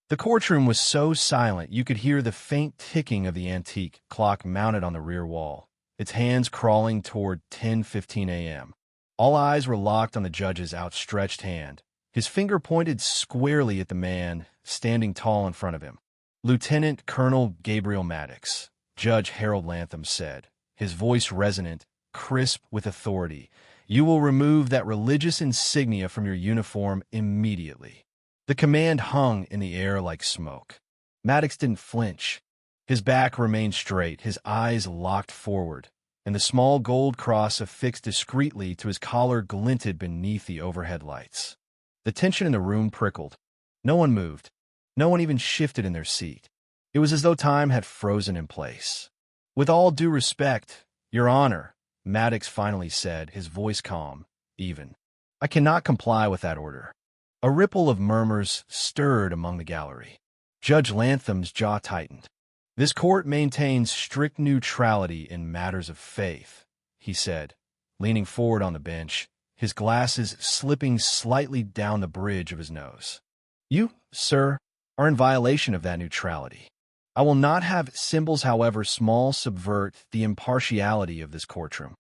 The courtroom was so silent you could hear the faint ticking of the antique clock mounted on the rear wall, its hands crawling toward 10:15 a.m. All eyes were locked on the judge's outstretched hand, his finger pointed squarely at the man standing tall in front of him. Lieutenant Colonel Gabriel Maddox, Judge Harold Lantham said, his voice resonant, crisp with authority. You will remove that religious insignia from your uniform immediately. The command hung in the air like smoke. Maddox didn't flinch. His back remained straight, his eyes locked forward, and the small gold cross affixed discreetly to his collar glinted beneath the overhead lights. The tension in the room prickled. No one moved. No one even shifted in their seat. It was as though time had frozen in place. With all due respect, Your Honor, Maddox finally said, his voice calm, even. I cannot comply with that order. A ripple of murmurs stirred among the gallery. Judge Lantham's jaw tightened. This court maintains strict neutrality in matters of faith, he said, leaning forward on the bench, his glasses slipping slightly down the bridge of his nose. You, sir, are in violation of that neutrality. I will not have symbols, however small, subvert the impartiality of this courtroom.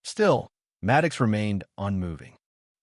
Still, Maddox remained unmoving.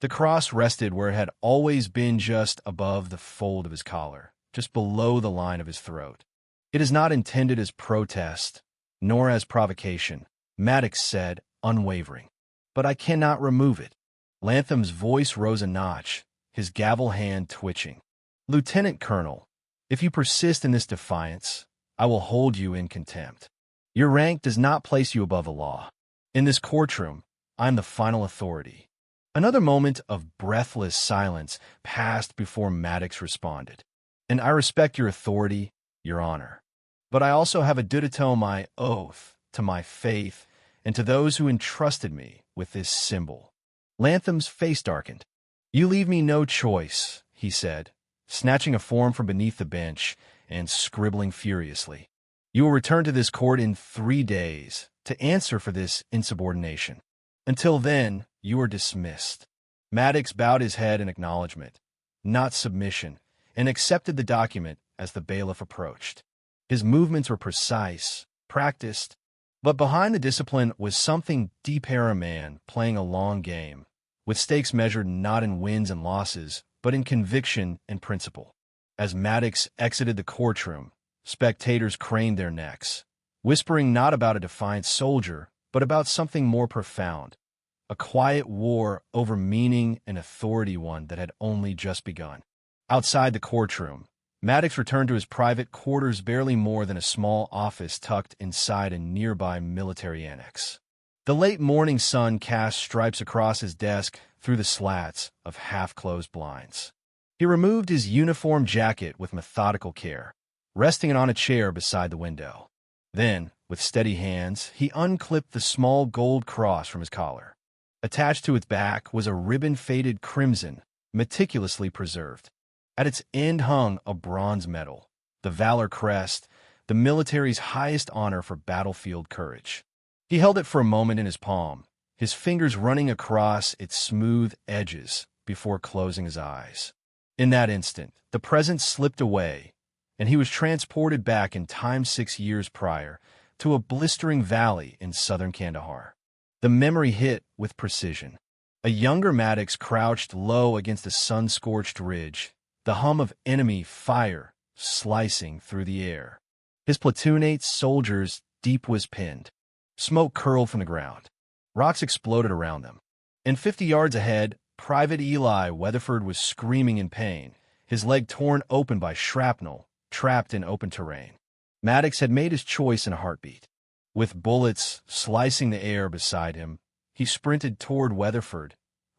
The cross rested where it had always been, just above the fold of his collar, just below the line of his throat. It is not intended as protest, nor as provocation, Maddox said, unwavering. But I cannot remove it. Lantham's voice rose a notch, his gavel hand twitching. Lieutenant Colonel, if you persist in this defiance, I will hold you in contempt. Your rank does not place you above the law. In this courtroom, I am the final authority. Another moment of breathless silence passed before Maddox responded. And I respect your authority, Your Honor. But I also have a due to tell my oath to my faith and to those who entrusted me with this symbol. Lantham's face darkened. You leave me no choice, he said, snatching a form from beneath the bench and scribbling furiously. You will return to this court in 3 days to answer for this insubordination. Until then, you are dismissed. Maddox bowed his head in acknowledgement, not submission, and accepted the document as the bailiff approached. His movements were precise, practiced, but behind the discipline was something deeper, a man playing a long game, with stakes measured not in wins and losses, but in conviction and principle. As Maddox exited the courtroom, spectators craned their necks, whispering not about a defiant soldier, but about something more profound, a quiet war over meaning and authority, one that had only just begun. Outside the courtroom, Maddox returned to his private quarters, barely more than a small office tucked inside a nearby military annex. The late morning sun cast stripes across his desk through the slats of half-closed blinds. He removed his uniform jacket with methodical care, resting it on a chair beside the window. Then, with steady hands, he unclipped the small gold cross from his collar. Attached to its back was a ribbon faded crimson, meticulously preserved. At its end hung a bronze medal, the Valor Crest, the military's highest honor for battlefield courage. He held it for a moment in his palm, his fingers running across its smooth edges before closing his eyes. In that instant, the present slipped away, and he was transported back in time 6 years prior to a blistering valley in southern Kandahar. The memory hit with precision. A younger Maddox crouched low against a sun-scorched ridge, the hum of enemy fire slicing through the air. His platoon-mate soldiers deep was pinned. Smoke curled from the ground. Rocks exploded around them. And 50 yards ahead, Private Eli Weatherford was screaming in pain, his leg torn open by shrapnel, trapped in open terrain. Maddox had made his choice in a heartbeat. With bullets slicing the air beside him, he sprinted toward Weatherford,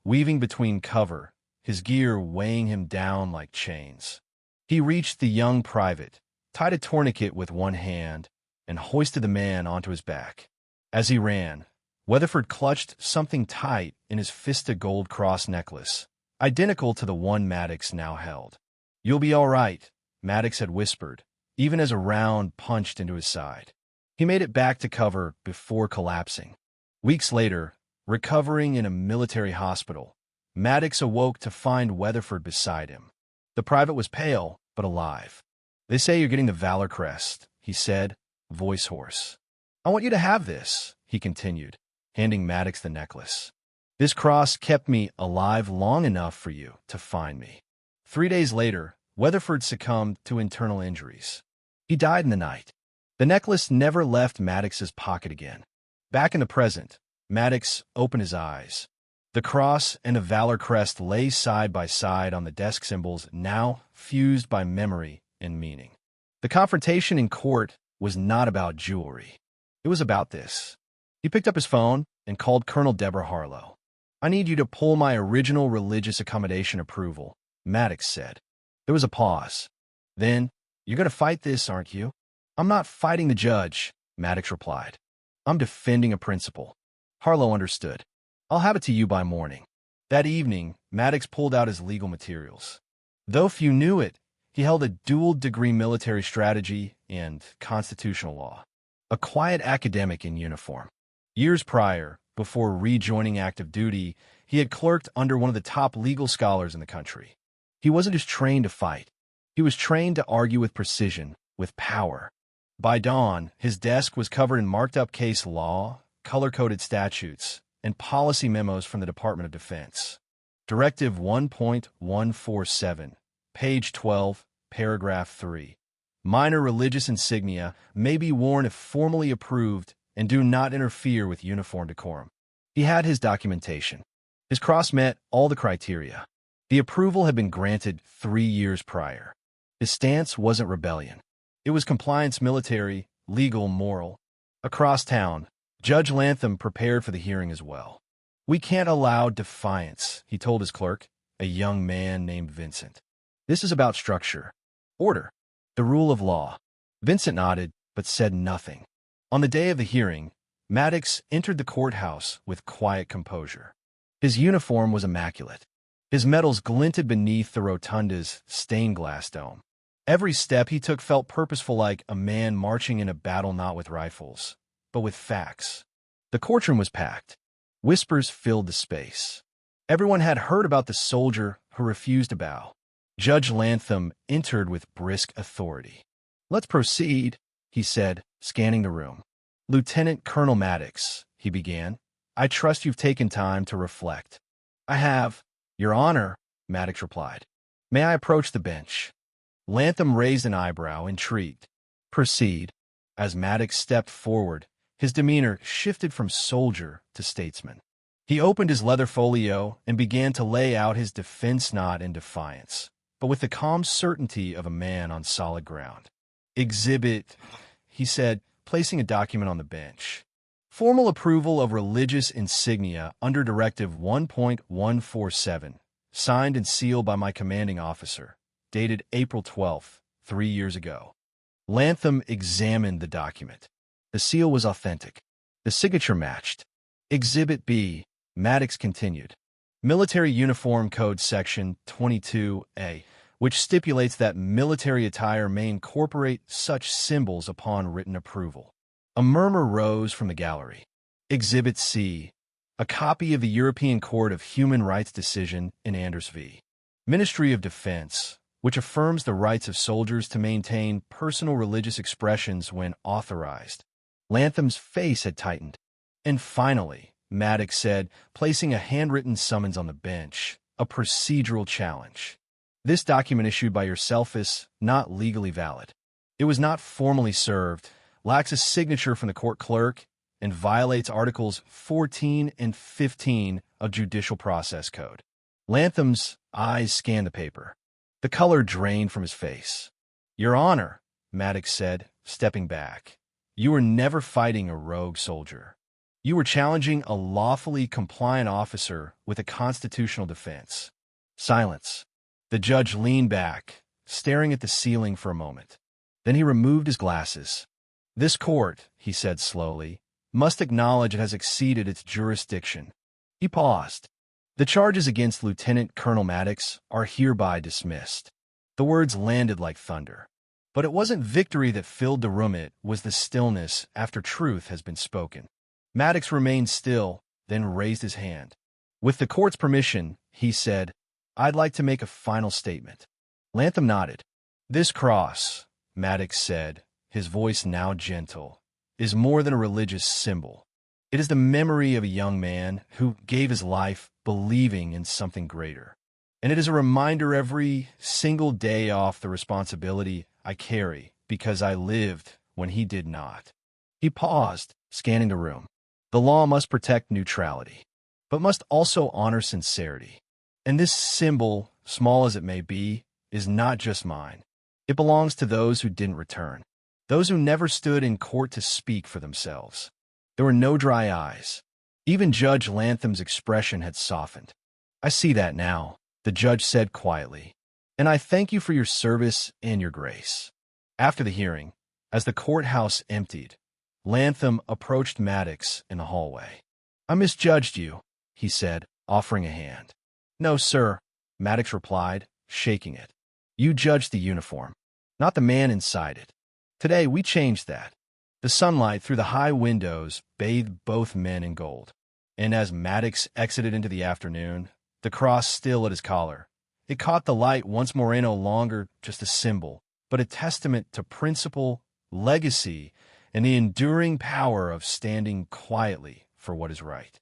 weaving between cover, his gear weighing him down like chains. He reached the young private, tied a tourniquet with one hand, and hoisted the man onto his back. As he ran, Weatherford clutched something tight in his Fista gold cross necklace, identical to the one Maddox now held. "You'll be all right," Maddox had whispered, even as a round punched into his side. He made it back to cover before collapsing. Weeks later, recovering in a military hospital, Maddox awoke to find Weatherford beside him. The private was pale, but alive. They say you're getting the Valor Crest, he said, voice hoarse. I want you to have this, he continued, handing Maddox the necklace. This cross kept me alive long enough for you to find me. 3 days later, Weatherford succumbed to internal injuries. He died in the night. The necklace never left Maddox's pocket again. Back in the present, Maddox opened his eyes. The cross and the Valor Crest lay side by side on the desk symbols, now fused by memory and meaning. The confrontation in court was not about jewelry. It was about this. He picked up his phone and called Colonel Deborah Harlow. I need you to pull my original religious accommodation approval, Maddox said. There was a pause. Then, you're going to fight this, aren't you? I'm not fighting the judge, Maddox replied. I'm defending a principle. Harlow understood. I'll have it to you by morning. That evening, Maddox pulled out his legal materials. Though few knew it, he held a dual-degree military strategy and constitutional law. A quiet academic in uniform. Years prior, before rejoining active duty, he had clerked under one of the top legal scholars in the country. He wasn't just trained to fight. He was trained to argue with precision, with power. By dawn, his desk was covered in marked-up case law, color-coded statutes, and policy memos from the Department of Defense. Directive 1.147, page 12, paragraph 3. Minor religious insignia may be worn if formally approved and do not interfere with uniform decorum. He had his documentation. His cross met all the criteria. The approval had been granted 3 years prior. His stance wasn't rebellion. It was compliance, military, legal, moral. Across town, Judge Lantham prepared for the hearing as well. We can't allow defiance, he told his clerk, a young man named Vincent. This is about structure, order, the rule of law. Vincent nodded, but said nothing. On the day of the hearing, Maddox entered the courthouse with quiet composure. His uniform was immaculate. His medals glinted beneath the rotunda's stained glass dome. Every step he took felt purposeful, like a man marching in a battle not with rifles, but with facts. The courtroom was packed. Whispers filled the space. Everyone had heard about the soldier who refused to bow. Judge Lantham entered with brisk authority. Let's proceed, he said, scanning the room. Lieutenant Colonel Maddox, he began, I trust you've taken time to reflect. I have, Your Honor, Maddox replied. May I approach the bench? Lantham raised an eyebrow, intrigued. Proceed. As Maddox stepped forward, his demeanor shifted from soldier to statesman. He opened his leather folio and began to lay out his defense, not in defiance, but with the calm certainty of a man on solid ground. Exhibit, he said, placing a document on the bench. Formal approval of religious insignia under Directive 1.147, signed and sealed by my commanding officer, dated April 12th, 3 years ago. Lantham examined the document. The seal was authentic. The signature matched. Exhibit B, Maddox continued. Military Uniform Code Section 22A, which stipulates that military attire may incorporate such symbols upon written approval. A murmur rose from the gallery. Exhibit C, a copy of the European Court of Human Rights decision in Anders v. Ministry of Defense, which affirms the rights of soldiers to maintain personal religious expressions when authorized. Lantham's face had tightened. And finally, Maddox said, placing a handwritten summons on the bench, a procedural challenge. This document issued by yourself is not legally valid. It was not formally served, lacks a signature from the court clerk, and violates Articles 14 and 15 of Judicial Process Code. Lantham's eyes scanned the paper. The color drained from his face. Your Honor, Maddox said, stepping back, you were never fighting a rogue soldier. You were challenging a lawfully compliant officer with a constitutional defense. Silence. The judge leaned back, staring at the ceiling for a moment. Then he removed his glasses. This court, he said slowly, must acknowledge it has exceeded its jurisdiction. He paused. The charges against Lieutenant Colonel Maddox are hereby dismissed. The words landed like thunder. But it wasn't victory that filled the room, it was the stillness after truth has been spoken. Maddox remained still, then raised his hand. With the court's permission, he said, I'd like to make a final statement. Lantham nodded. This cross, Maddox said, his voice now gentle, is more than a religious symbol. It is the memory of a young man who gave his life believing in something greater. And it is a reminder every single day of the responsibility I carry because I lived when he did not. He paused, scanning the room. The law must protect neutrality, but must also honor sincerity. And this symbol, small as it may be, is not just mine. It belongs to those who didn't return, those who never stood in court to speak for themselves. There were no dry eyes. Even Judge Latham's expression had softened. "I see that now," the judge said quietly, "and I thank you for your service and your grace." After the hearing, as the courthouse emptied, Latham approached Maddox in the hallway. "I misjudged you," he said, offering a hand. "No, sir," Maddox replied, shaking it. "You judged the uniform, not the man inside it. Today we changed that." The sunlight through the high windows bathed both men in gold, and as Maddox exited into the afternoon, the cross still at his collar, it caught the light once more, no longer just a symbol, but a testament to principle, legacy, and the enduring power of standing quietly for what is right.